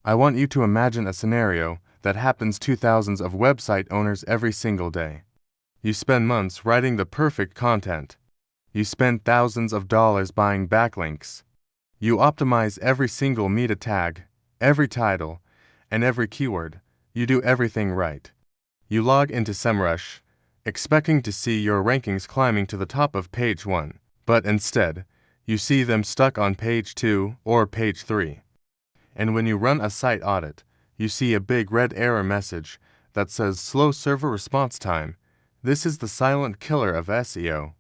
I want you to imagine a scenario that happens to thousands of website owners every single day. You spend months writing the perfect content. You spend thousands of dollars buying backlinks. You optimize every single meta tag, every title, and every keyword. You do everything right. You log into SEMrush, expecting to see your rankings climbing to the top of page 1, but instead, you see them stuck on page 2 or page 3. And when you run a site audit, you see a big red error message that says slow server response time. This is the silent killer of SEO.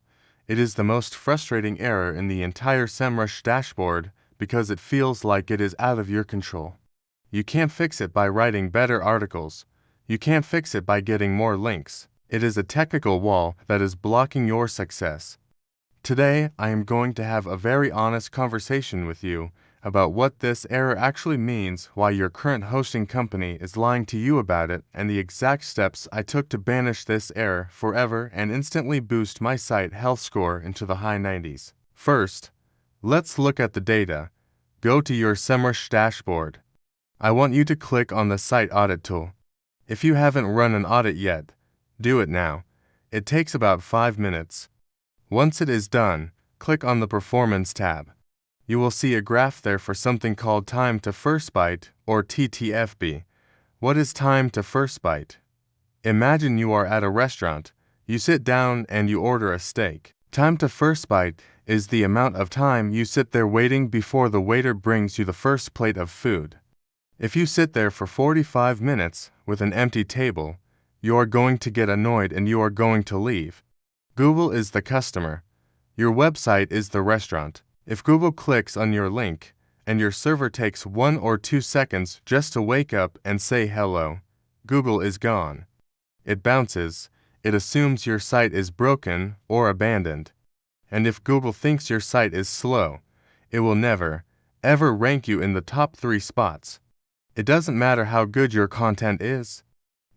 It is the most frustrating error in the entire SEMrush dashboard because it feels like it is out of your control. You can't fix it by writing better articles. You can't fix it by getting more links. It is a technical wall that is blocking your success. Today, I am going to have a very honest conversation with you about what this error actually means, why your current hosting company is lying to you about it, and the exact steps I took to banish this error forever and instantly boost my site health score into the high 90s. First, let's look at the data. Go to your SEMrush dashboard. I want you to click on the Site Audit tool. If you haven't run an audit yet, do it now. It takes about 5 minutes. Once it is done, click on the Performance tab. You will see a graph there for something called Time to First Byte, or TTFB. What is time to first byte? Imagine you are at a restaurant. You sit down and you order a steak. Time to first byte is the amount of time you sit there waiting before the waiter brings you the first plate of food. If you sit there for 45 minutes with an empty table, you are going to get annoyed and you are going to leave. Google is the customer. Your website is the restaurant. If Google clicks on your link and your server takes 1 or 2 seconds just to wake up and say hello, Google is gone. It bounces. It assumes your site is broken or abandoned. And if Google thinks your site is slow, it will never, ever rank you in the top 3 spots. It doesn't matter how good your content is.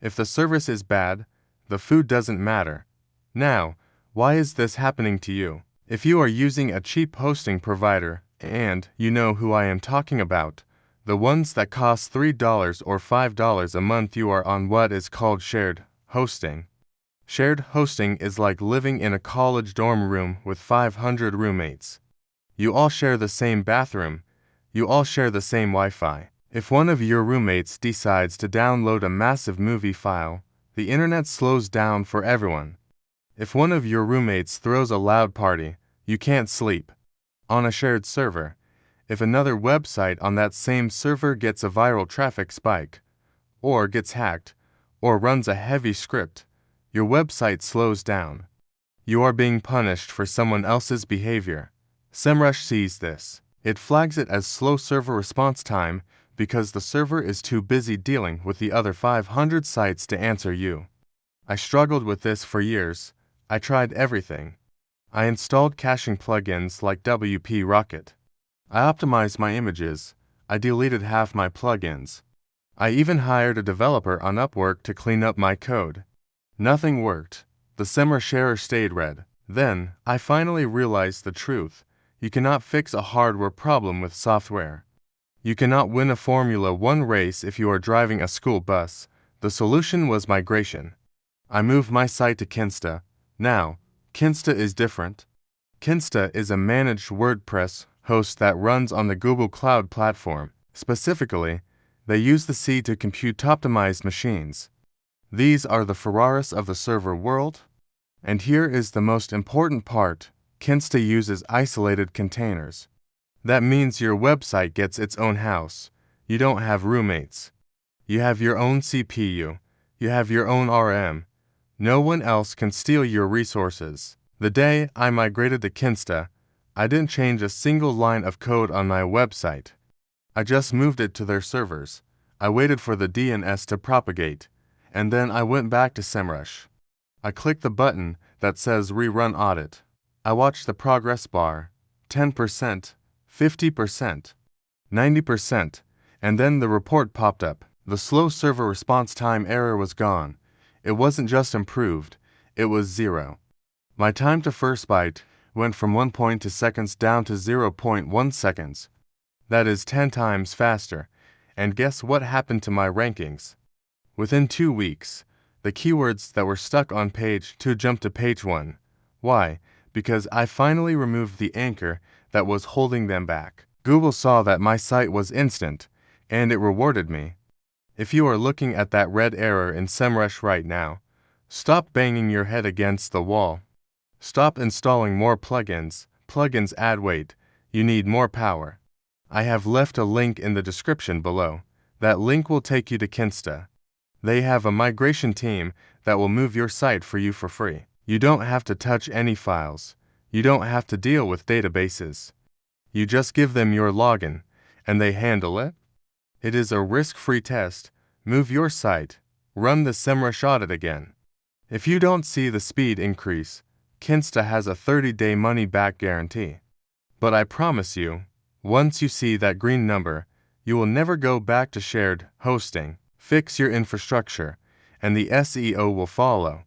If the service is bad, the food doesn't matter. Now, why is this happening to you? If you are using a cheap hosting provider, and you know who I am talking about, the ones that cost $3 or $5 a month, you are on what is called shared hosting. Shared hosting is like living in a college dorm room with 500 roommates. You all share the same bathroom. You all share the same Wi-Fi. If one of your roommates decides to download a massive movie file, the internet slows down for everyone. If one of your roommates throws a loud party, you can't sleep. On a shared server, if another website on that same server gets a viral traffic spike, or gets hacked, or runs a heavy script, your website slows down. You are being punished for someone else's behavior. SEMrush sees this. It flags it as slow server response time because the server is too busy dealing with the other 500 sites to answer you. I struggled with this for years. I tried everything. I installed caching plugins like WP Rocket. I optimized my images. I deleted half my plugins. I even hired a developer on Upwork to clean up my code. Nothing worked. The SEMrush error stayed red. Then, I finally realized the truth. You cannot fix a hardware problem with software. You cannot win a Formula 1 race if you are driving a school bus. The solution was migration. I moved my site to Kinsta. Now, Kinsta is different. Kinsta is a managed WordPress host that runs on the Google Cloud platform. Specifically, they use the C to compute optimized machines. These are the Ferraris of the server world. And here is the most important part. Kinsta uses isolated containers. That means your website gets its own house. You don't have roommates. You have your own CPU. You have your own RM. No one else can steal your resources. The day I migrated to Kinsta, I didn't change a single line of code on my website. I just moved it to their servers. I waited for the DNS to propagate, and then I went back to SEMrush. I clicked the button that says Rerun Audit. I watched the progress bar, 10%, 50%, 90%, and then the report popped up. The slow server response time error was gone. It wasn't just improved, it was 0. My time to first byte went from 1.2 seconds down to 0.1 seconds. That is 10 times faster, and guess what happened to my rankings? Within 2 weeks, the keywords that were stuck on page 2 jumped to page 1. Why? Because I finally removed the anchor that was holding them back. Google saw that my site was instant, and it rewarded me. If you are looking at that red error in SEMrush right now, stop banging your head against the wall. Stop installing more plugins. Plugins add weight. You need more power. I have left a link in the description below. That link will take you to Kinsta. They have a migration team that will move your site for you for free. You don't have to touch any files. You don't have to deal with databases. You just give them your login, and they handle it. It is a risk-free test. Move your site. Run the SEMrush audit again. If you don't see the speed increase, Kinsta has a 30-day money-back guarantee. But I promise you, once you see that green number, you will never go back to shared hosting. Fix your infrastructure, and the SEO will follow.